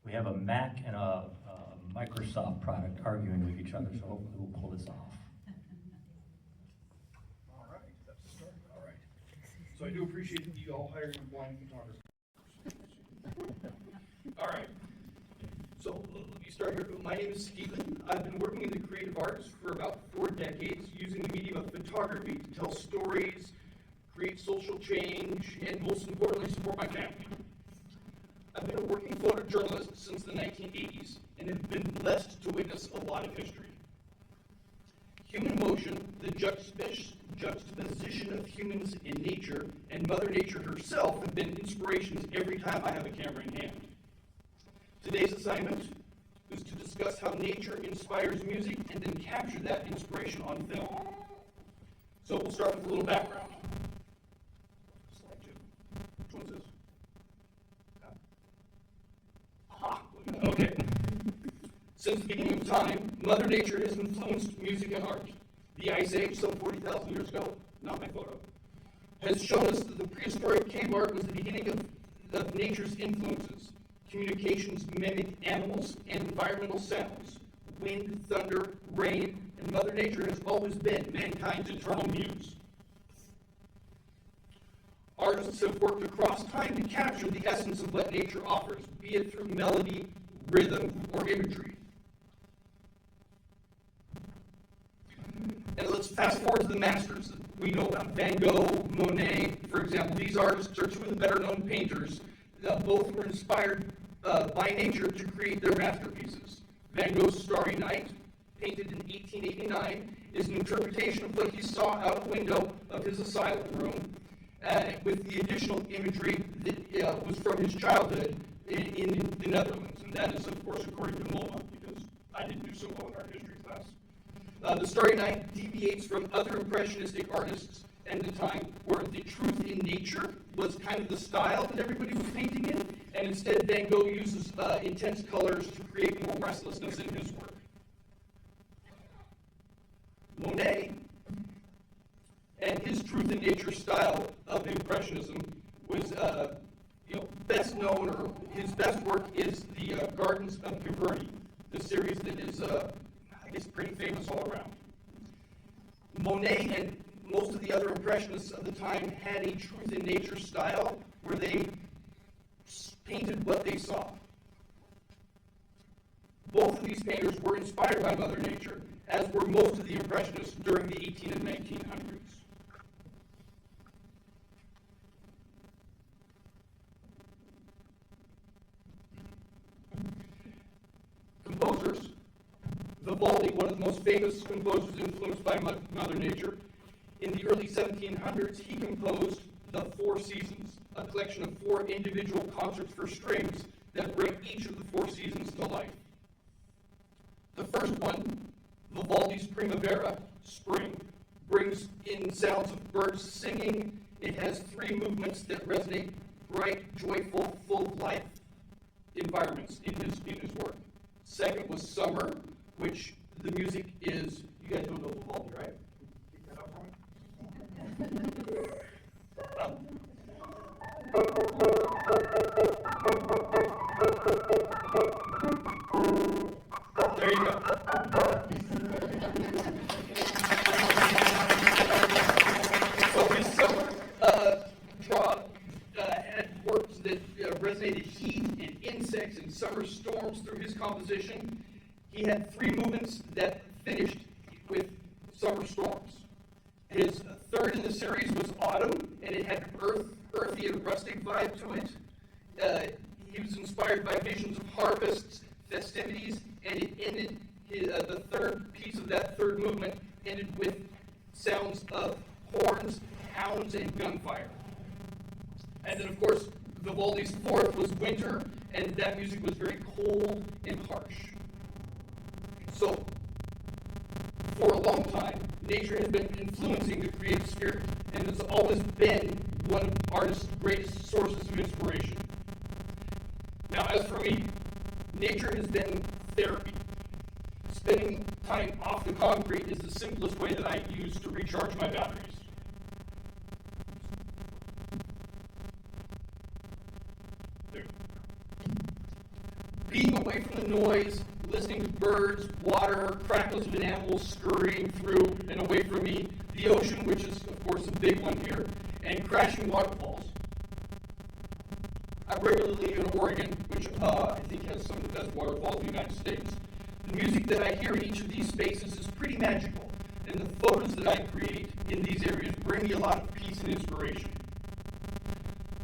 We have a Mac and a Microsoft product arguing with each other, so hopefully we'll pull this off. All right, that's the start. All right. So I do appreciate you all hiring a blind photographer. All right. So let me start here. My name is Stephen. I've been working in the creative arts for about 4 decades, using the medium of photography to tell stories, create social change, and most importantly, support my family. I've been a working photojournalist since the 1980s and have been blessed to witness a lot of history. Human motion, the juxtaposition of humans in nature, and Mother Nature herself have been inspirations every time I have a camera in hand. Today's assignment is to discuss how nature inspires music and then capture that inspiration on film. So we'll start with a little background. Slide 2. Which one's this? Okay. Since the beginning of time, Mother Nature has influenced music and art. The Ice Age, some 40,000 years ago, not my photo, has shown us that the prehistoric cave art was the beginning of nature's influences. Communications mimicked animals and environmental sounds. Wind, thunder, rain, and Mother Nature has always been mankind's eternal muse. Artists have worked across time to capture the essence of what nature offers, be it through melody, rhythm, or imagery. And let's fast forward to the masters. We know about Van Gogh, Monet, for example. These artists are two of the better-known painters. Both were inspired by nature to create their masterpieces. Van Gogh's Starry Night, painted in 1889, is an interpretation of what he saw out a window of his asylum room, with the additional imagery that was from his childhood in the Netherlands. And that is, of course, according to MoMA, because I didn't do so well in art history class. The Starry Night deviates from other impressionistic artists and the time where the truth in nature was kind of the style that everybody was painting in, and instead Van Gogh uses intense colors to create more restlessness in his work. Monet and his truth in nature style of Impressionism was best known, or his best work is the Gardens of Giverny, the series that is, I guess, pretty famous all around. Monet and most of the other Impressionists of the time had a truth in nature style where they painted what they saw. Both of these painters were inspired by Mother Nature, as were most of the Impressionists during the 1800s and 1900s. Composers. Vivaldi, one of the most famous composers influenced by Mother Nature. In the early 1700s, he composed the Four Seasons, a collection of 4 individual concerts for strings that bring each of the 4 seasons to life. The first one, Vivaldi's Primavera, Spring, brings in sounds of birds singing. It has 3 movements that resonate bright, joyful, full of life environments in his work. Second was Summer, which the music is, you guys don't know Vivaldi, right? Pick that up for me. There you go. So his Summer had works that resonated heat and insects and summer storms through his composition. He had 3 movements that finished with summer storms. His third in the series was Autumn, and it had an earthy and rustic vibe to it. He was inspired by visions of harvests, festivities, and it ended, the third piece of that third movement ended with sounds of horns, hounds, and gunfire. And then, of course, Vivaldi's fourth was Winter, and that music was very cold and harsh. So, for a long time, nature has been influencing the creative spirit, and has always been one of artists' greatest sources of inspiration. Now, as for me, nature has been therapy. Spending time off the concrete is the simplest way that I use to recharge my batteries. being away from the noise, listening to birds, water, crackles of an animal scurrying through and away from me, the ocean, which is, of course, a big one here, and crashing waterfalls. I regularly live in Oregon, which I think has some of the best waterfalls in the United States. The music that I hear in each of these spaces is pretty magical, and the photos that I create in these areas bring me a lot of peace and inspiration.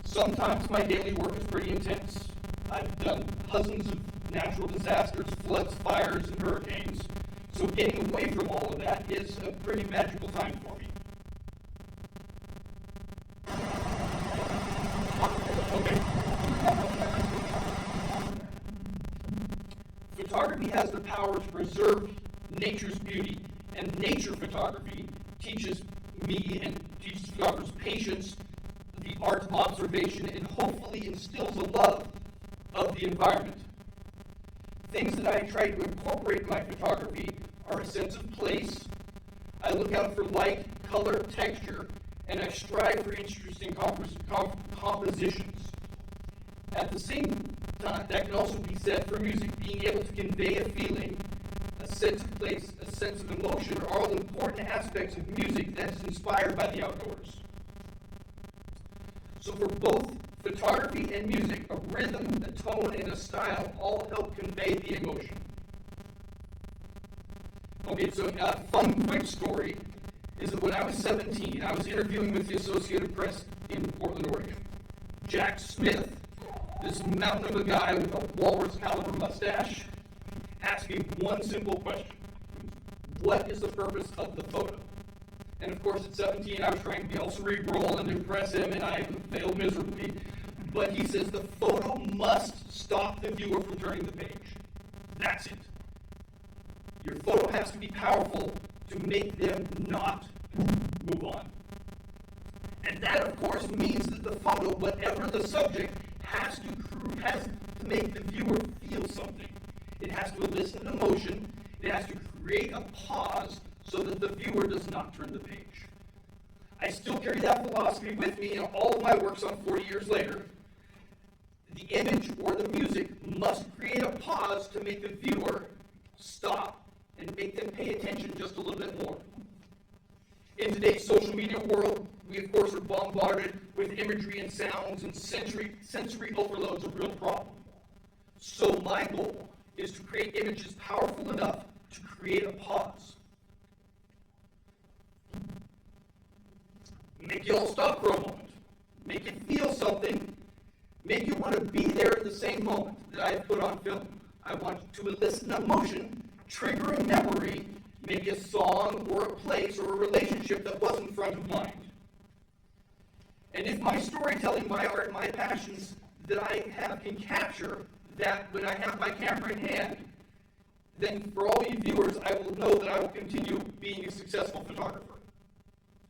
Sometimes my daily work is pretty intense. I've done dozens of natural disasters, floods, fires, and hurricanes, so getting away from all of that is a pretty magical time for me. Okay. Photography has the power to preserve nature's beauty, and nature photography teaches me and teaches photographers patience, the art of observation, and hopefully instills a love of the environment. Things that I try to incorporate in my photography are a sense of place. I look out for light, color, texture, and I strive for interesting compositions. At the same time, that can also be said for music. Being able to convey a feeling, a sense of place, a sense of emotion are all important aspects of music that is inspired by the outdoors. So for both photography and music, a rhythm, a tone, and a style all help convey the emotion. Okay, so a fun quick story is that when I was 17, I was interviewing with the Associated Press in Portland, Oregon. Jack Smith, this mountain of a guy with a walrus caliber mustache, asked me one simple question: what is the purpose of the photo? And of course, at 17, I was trying to be all cerebral and impress him, and I failed miserably. But he says the photo must stop the viewer from turning the page. That's it. Your photo has to be powerful to make them not move on. And that, of course, means that the photo, whatever the subject, has to make the viewer feel something. It has to elicit an emotion. It has to create a pause so that the viewer does not turn the page. I still carry that philosophy with me in all of my works on 40 years later. The image or the music must create a pause to make the viewer stop and make them pay attention just a little bit more. In today's social media world, we of course are bombarded with imagery and sounds, and sensory overload is a real problem. So my goal is to create images powerful enough to create a pause. Make you all stop for a moment. Make you feel something. Make you want to be there at the same moment that I have put on film. I want to elicit an emotion, trigger a memory, maybe a song or a place or a relationship that wasn't front of mind. And if my storytelling, my art, my passions that I have can capture that when I have my camera in hand, then for all you viewers, I will know that I will continue being a successful photographer.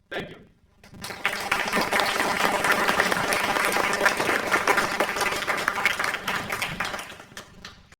Thank you.